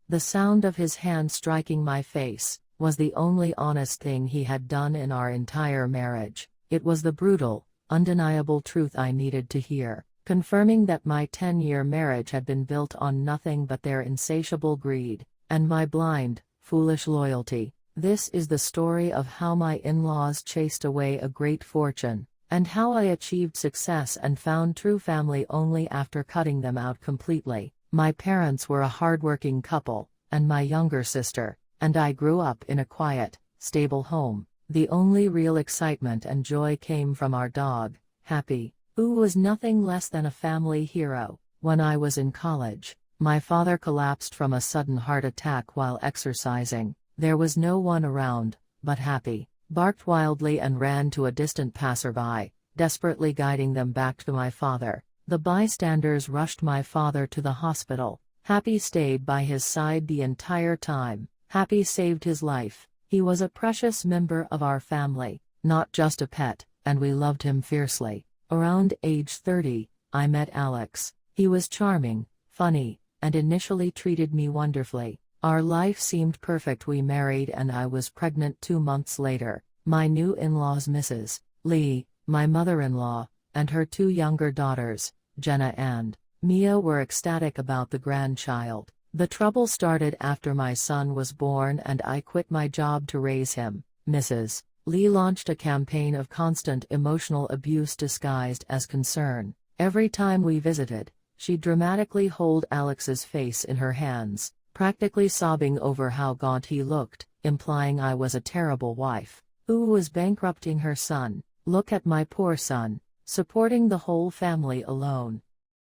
The sound of his hand striking my face was the only honest thing he had done in our entire marriage. It was the brutal, undeniable truth I needed to hear, confirming that my 10-year marriage had been built on nothing but their insatiable greed, and my blind, foolish loyalty. This is the story of how my in-laws chased away a great fortune, and how I achieved success and found true family only after cutting them out completely. My parents were a hardworking couple, and my younger sister and I grew up in a quiet, stable home. The only real excitement and joy came from our dog, Happy, who was nothing less than a family hero. When I was in college, my father collapsed from a sudden heart attack while exercising. There was no one around, but Happy barked wildly and ran to a distant passerby, desperately guiding them back to my father. The bystanders rushed my father to the hospital. Happy stayed by his side the entire time. Happy saved his life. He was a precious member of our family, not just a pet, and we loved him fiercely. Around age 30, I met Alex. He was charming, funny, and initially treated me wonderfully. Our life seemed perfect. We married and I was pregnant 2 months later. My new in-laws, Mrs. Lee, my mother-in-law, and her 2 younger daughters, Jenna and Mia, were ecstatic about the grandchild. The trouble started after my son was born and I quit my job to raise him. Mrs. Lee launched a campaign of constant emotional abuse disguised as concern. Every time we visited, she'd dramatically hold Alex's face in her hands, practically sobbing over how gaunt he looked, implying I was a terrible wife who was bankrupting her son. Look at my poor son, supporting the whole family alone.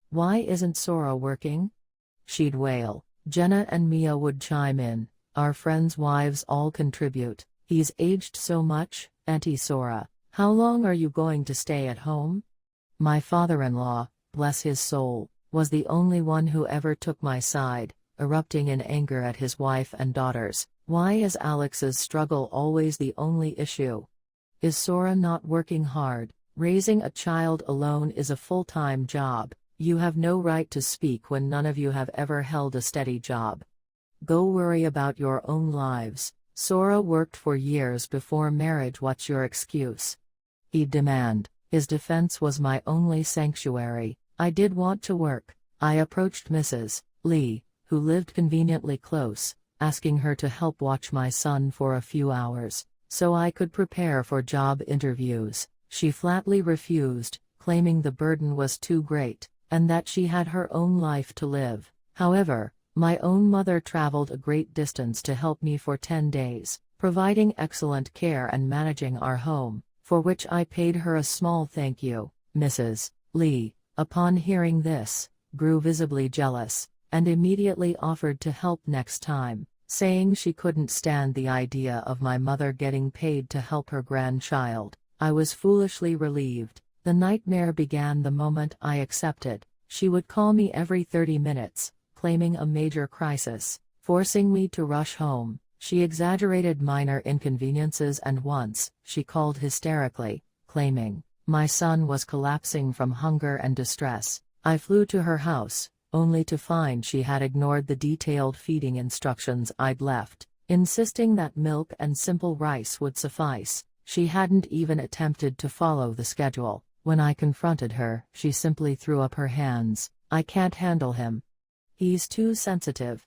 Why isn't Sora working? She'd wail. Jenna and Mia would chime in. Our friends' wives all contribute. He's aged so much, Auntie Sora. How long are you going to stay at home? My father-in-law, bless his soul, was the only one who ever took my side, erupting in anger at his wife and daughters. Why is Alex's struggle always the only issue? Is Sora not working hard? Raising a child alone is a full-time job. You have no right to speak when none of you have ever held a steady job. Go worry about your own lives. Sora worked for years before marriage. What's your excuse? He'd demand. His defense was my only sanctuary. I did want to work. I approached Mrs. Lee, who lived conveniently close, asking her to help watch my son for a few hours, so I could prepare for job interviews. She flatly refused, claiming the burden was too great, and that she had her own life to live. However, my own mother traveled a great distance to help me for 10 days, providing excellent care and managing our home, for which I paid her a small thank you. Mrs. Lee, upon hearing this, grew visibly jealous, and immediately offered to help next time, saying she couldn't stand the idea of my mother getting paid to help her grandchild. I was foolishly relieved. The nightmare began the moment I accepted. She would call me every 30 minutes, claiming a major crisis, forcing me to rush home. She exaggerated minor inconveniences, and once, she called hysterically, claiming my son was collapsing from hunger and distress. I flew to her house, only to find she had ignored the detailed feeding instructions I'd left, insisting that milk and simple rice would suffice. She hadn't even attempted to follow the schedule. When I confronted her, she simply threw up her hands. I can't handle him. He's too sensitive.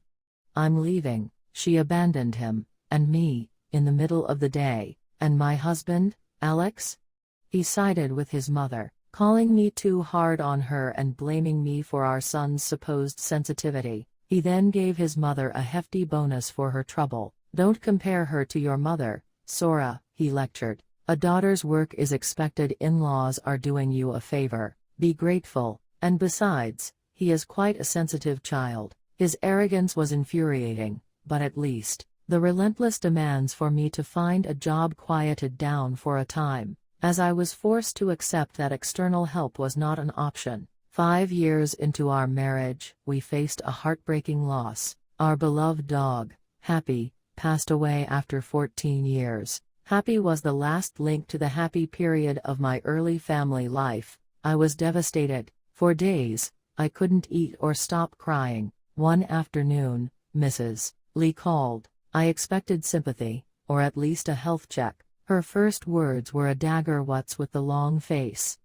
I'm leaving. She abandoned him, and me, in the middle of the day. And my husband, Alex? He sided with his mother, calling me too hard on her and blaming me for our son's supposed sensitivity. He then gave his mother a hefty bonus for her trouble. Don't compare her to your mother, Sora, he lectured. A daughter's work is expected. In-laws are doing you a favor. Be grateful. And besides, he is quite a sensitive child. His arrogance was infuriating, but at least, the relentless demands for me to find a job quieted down for a time, as I was forced to accept that external help was not an option. 5 years into our marriage, we faced a heartbreaking loss. Our beloved dog, Happy, passed away after 14 years. Happy was the last link to the happy period of my early family life. I was devastated. For days, I couldn't eat or stop crying. One afternoon, Mrs. Lee called. I expected sympathy, or at least a health check. Her first words were a dagger. What's with the long face?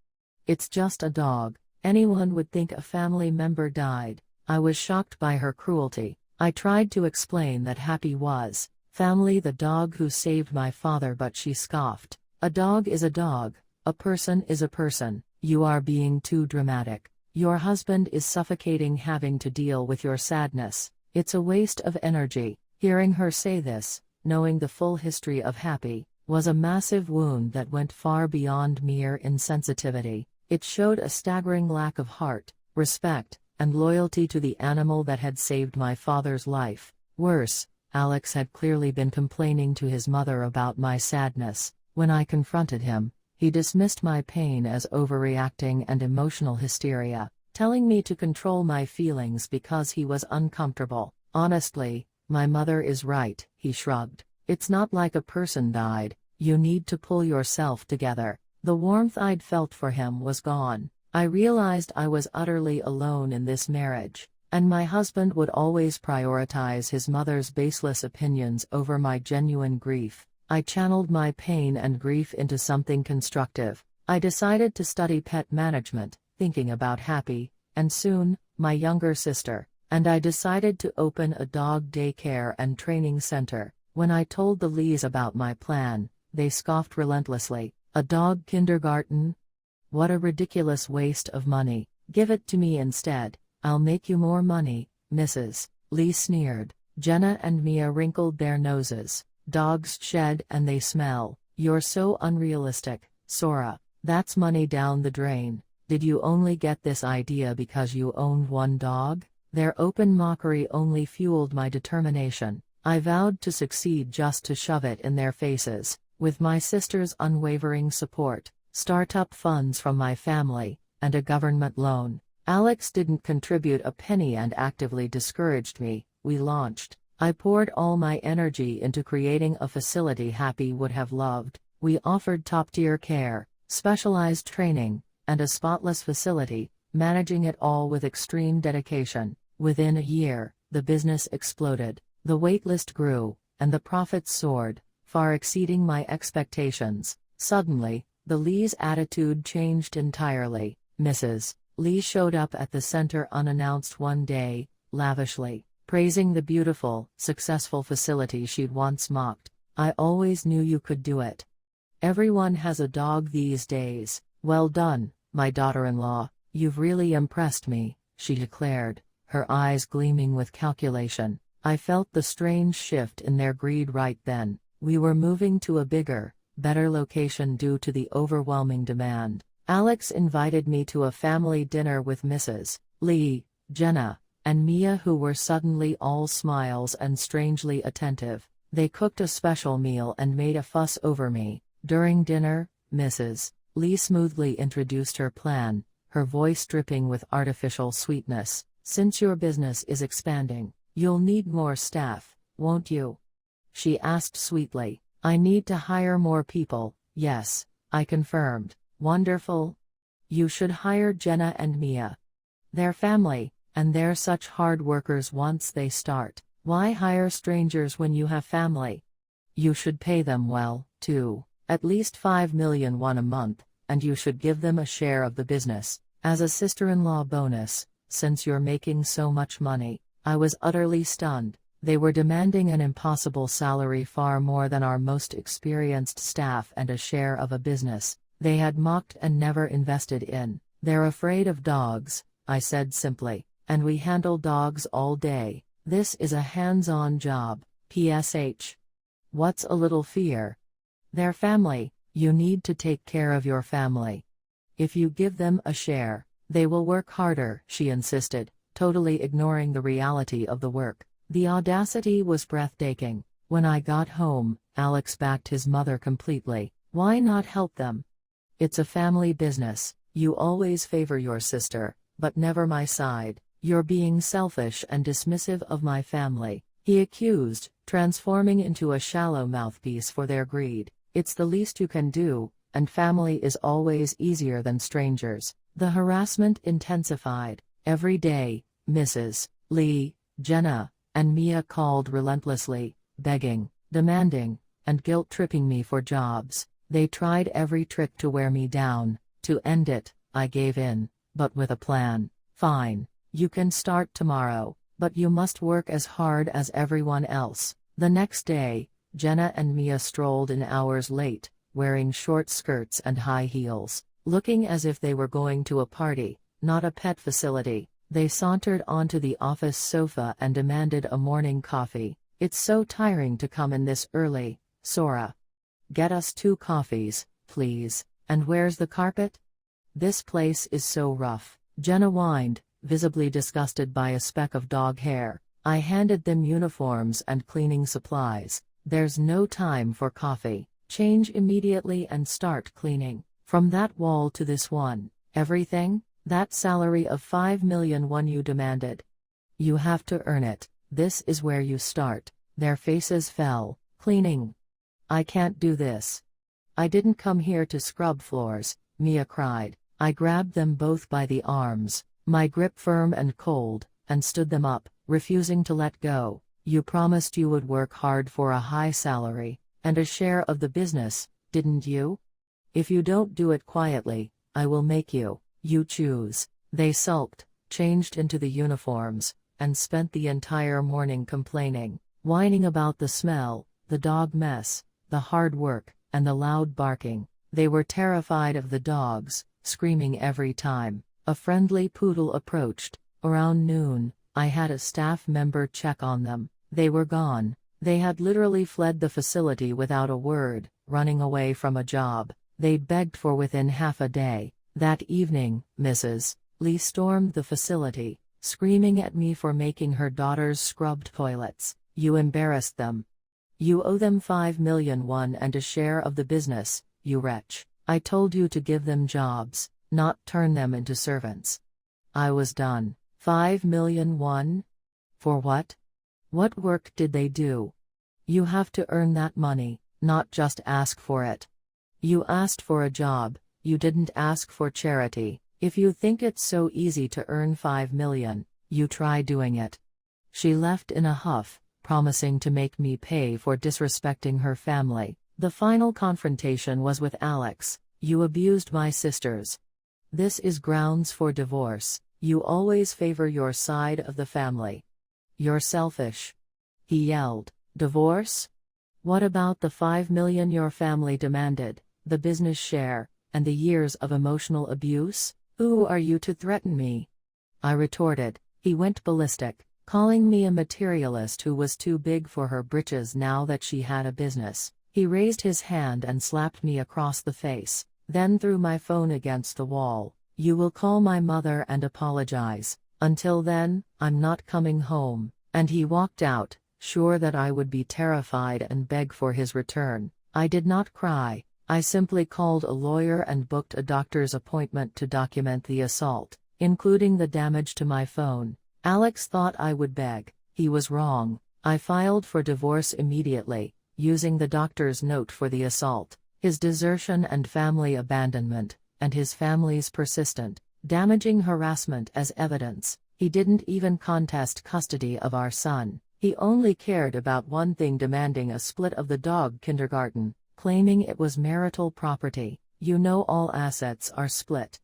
It's just a dog. Anyone would think a family member died. I was shocked by her cruelty. I tried to explain that Happy was family, the dog who saved my father, but she scoffed. A dog is a dog. A person is a person. You are being too dramatic. Your husband is suffocating having to deal with your sadness. It's a waste of energy. Hearing her say this, knowing the full history of Happy, was a massive wound that went far beyond mere insensitivity. It showed a staggering lack of heart, respect, and loyalty to the animal that had saved my father's life. Worse, Alex had clearly been complaining to his mother about my sadness. When I confronted him, he dismissed my pain as overreacting and emotional hysteria, telling me to control my feelings because he was uncomfortable. Honestly, my mother is right, he shrugged. It's not like a person died. You need to pull yourself together. The warmth I'd felt for him was gone. I realized I was utterly alone in this marriage, and my husband would always prioritize his mother's baseless opinions over my genuine grief. I channeled my pain and grief into something constructive. I decided to study pet management, thinking about Happy, and soon, my younger sister, and I decided to open a dog daycare and training center. When I told the Lees about my plan, they scoffed relentlessly. A dog kindergarten? What a ridiculous waste of money. Give it to me instead. I'll make you more money, Mrs. Lee sneered. Jenna and Mia wrinkled their noses. Dogs shed and they smell. You're so unrealistic, Sora. That's money down the drain. Did you only get this idea because you owned one dog? Their open mockery only fueled my determination. I vowed to succeed just to shove it in their faces. With my sister's unwavering support, startup funds from my family, and a government loan, Alex didn't contribute a penny and actively discouraged me. We launched. I poured all my energy into creating a facility Happy would have loved. We offered top-tier care, specialized training, and a spotless facility, managing it all with extreme dedication. Within a year, the business exploded, the waitlist grew, and the profits soared, far exceeding my expectations. Suddenly, the Lee's attitude changed entirely. Mrs. Lee showed up at the center unannounced one day, lavishly, praising the beautiful, successful facility she'd once mocked. I always knew you could do it. Everyone has a dog these days. Well done, my daughter-in-law, you've really impressed me, she declared, her eyes gleaming with calculation. I felt the strange shift in their greed right then. We were moving to a bigger, better location due to the overwhelming demand. Alex invited me to a family dinner with Mrs. Lee, Jenna, and Mia, who were suddenly all smiles and strangely attentive. They cooked a special meal and made a fuss over me. During dinner, Mrs. Lee smoothly introduced her plan, her voice dripping with artificial sweetness. Since your business is expanding, you'll need more staff, won't you? She asked sweetly. I need to hire more people. Yes, I confirmed. Wonderful. You should hire Jenna and Mia. They're family, and they're such hard workers once they start. Why hire strangers when you have family? You should pay them well, too. At least $5 million a month, and you should give them a share of the business, as a sister-in-law bonus, since you're making so much money. I was utterly stunned. They were demanding an impossible salary, far more than our most experienced staff, and a share of a business they had mocked and never invested in. They're afraid of dogs, I said simply, and we handle dogs all day. This is a hands-on job, PSH. What's a little fear? They're family. You need to take care of your family. If you give them a share, they will work harder, she insisted, totally ignoring the reality of the work. The audacity was breathtaking. When I got home, Alex backed his mother completely. Why not help them? It's a family business. You always favor your sister, but never my side. You're being selfish and dismissive of my family, he accused, transforming into a shallow mouthpiece for their greed. It's the least you can do, and family is always easier than strangers. The harassment intensified. Every day, Mrs. Lee, Jenna, and Mia called relentlessly, begging, demanding, and guilt-tripping me for jobs. They tried every trick to wear me down. To end it, I gave in, but with a plan. Fine, you can start tomorrow, but you must work as hard as everyone else. The next day, Jenna and Mia strolled in hours late, wearing short skirts and high heels, looking as if they were going to a party, not a pet facility. They sauntered onto the office sofa and demanded a morning coffee. It's so tiring to come in this early, Sora. Get us 2 coffees, please. And where's the carpet? This place is so rough, Jenna whined, visibly disgusted by a speck of dog hair. I handed them uniforms and cleaning supplies. There's no time for coffee. Change immediately and start cleaning. From that wall to this one, everything? That salary of 5 million won you demanded. You have to earn it. This is where you start. Their faces fell. Cleaning. I can't do this. I didn't come here to scrub floors, Mia cried. I grabbed them both by the arms, my grip firm and cold, and stood them up, refusing to let go. You promised you would work hard for a high salary, and a share of the business, didn't you? If you don't do it quietly, I will make you. You choose. They sulked, changed into the uniforms, and spent the entire morning complaining, whining about the smell, the dog mess, the hard work, and the loud barking. They were terrified of the dogs, screaming every time a friendly poodle approached. Around noon, I had a staff member check on them. They were gone. They had literally fled the facility without a word, running away from a job they'd begged for within half a day. That evening, Mrs. Lee stormed the facility, screaming at me for making her daughters scrubbed toilets. You embarrassed them. You owe them 5 million won and a share of the business, you wretch. I told you to give them jobs, not turn them into servants. I was done. 5 million won? For what? What work did they do? You have to earn that money, not just ask for it. You asked for a job, you didn't ask for charity. If you think it's so easy to earn 5 million, you try doing it. She left in a huff, promising to make me pay for disrespecting her family. The final confrontation was with Alex. You abused my sisters. This is grounds for divorce. You always favor your side of the family. You're selfish. He yelled. Divorce? What about the 5 million your family demanded, the business share, and the years of emotional abuse? Who are you to threaten me? I retorted. He went ballistic, calling me a materialist who was too big for her britches now that she had a business. He raised his hand and slapped me across the face, then threw my phone against the wall. You will call my mother and apologize. Until then, I'm not coming home. And he walked out, sure that I would be terrified and beg for his return. I did not cry. I simply called a lawyer and booked a doctor's appointment to document the assault, including the damage to my phone. Alex thought I would beg. He was wrong. I filed for divorce immediately, using the doctor's note for the assault, his desertion and family abandonment, and his family's persistent, damaging harassment as evidence. He didn't even contest custody of our son. He only cared about one thing: demanding a split of the dog kindergarten, claiming it was marital property. You know all assets are split.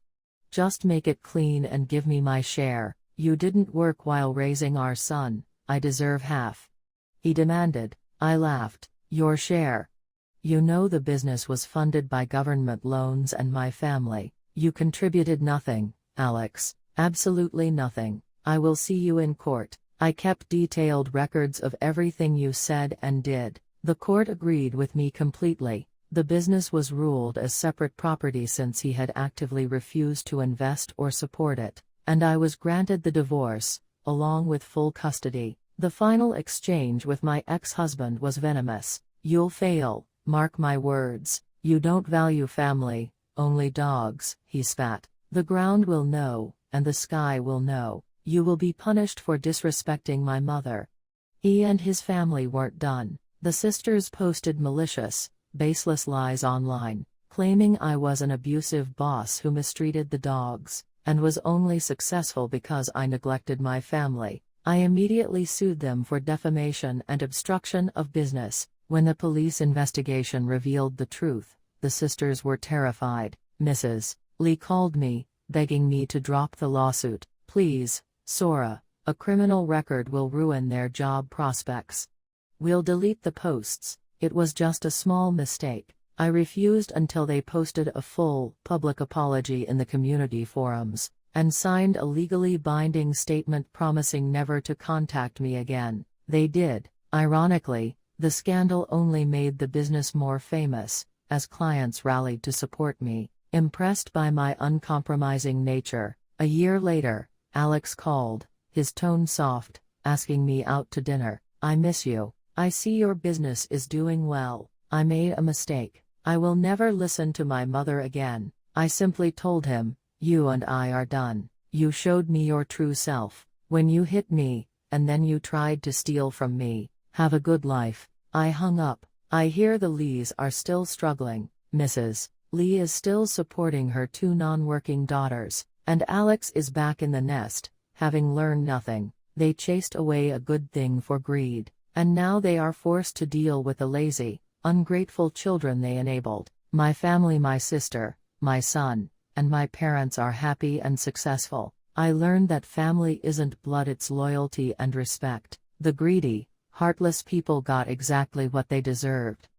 Just make it clean and give me my share. You didn't work while raising our son. I deserve half. He demanded. I laughed. Your share. You know the business was funded by government loans and my family. You contributed nothing, Alex. Absolutely nothing. I will see you in court. I kept detailed records of everything you said and did. The court agreed with me completely. The business was ruled as separate property since he had actively refused to invest or support it, and I was granted the divorce, along with full custody. The final exchange with my ex-husband was venomous. You'll fail, mark my words. You don't value family, only dogs, he spat. The ground will know, and the sky will know. You will be punished for disrespecting my mother. He and his family weren't done. The sisters posted malicious, baseless lies online, claiming I was an abusive boss who mistreated the dogs, and was only successful because I neglected my family. I immediately sued them for defamation and obstruction of business. When the police investigation revealed the truth, the sisters were terrified. Mrs. Lee called me, begging me to drop the lawsuit. Please, Sora, a criminal record will ruin their job prospects. We'll delete the posts, it was just a small mistake. I refused until they posted a full, public apology in the community forums, and signed a legally binding statement promising never to contact me again. They did. Ironically, the scandal only made the business more famous, as clients rallied to support me, impressed by my uncompromising nature. A year later, Alex called, his tone soft, asking me out to dinner. I miss you. I see your business is doing well. I made a mistake. I will never listen to my mother again. I simply told him, you and I are done. You showed me your true self. When you hit me, and then you tried to steal from me. Have a good life. I hung up. I hear the Lees are still struggling. Mrs. Lee is still supporting her 2 non-working daughters, and Alex is back in the nest, having learned nothing. They chased away a good thing for greed, and now they are forced to deal with the lazy, ungrateful children they enabled. My family, my sister, my son, and my parents are happy and successful. I learned that family isn't blood, it's loyalty and respect. The greedy, heartless people got exactly what they deserved.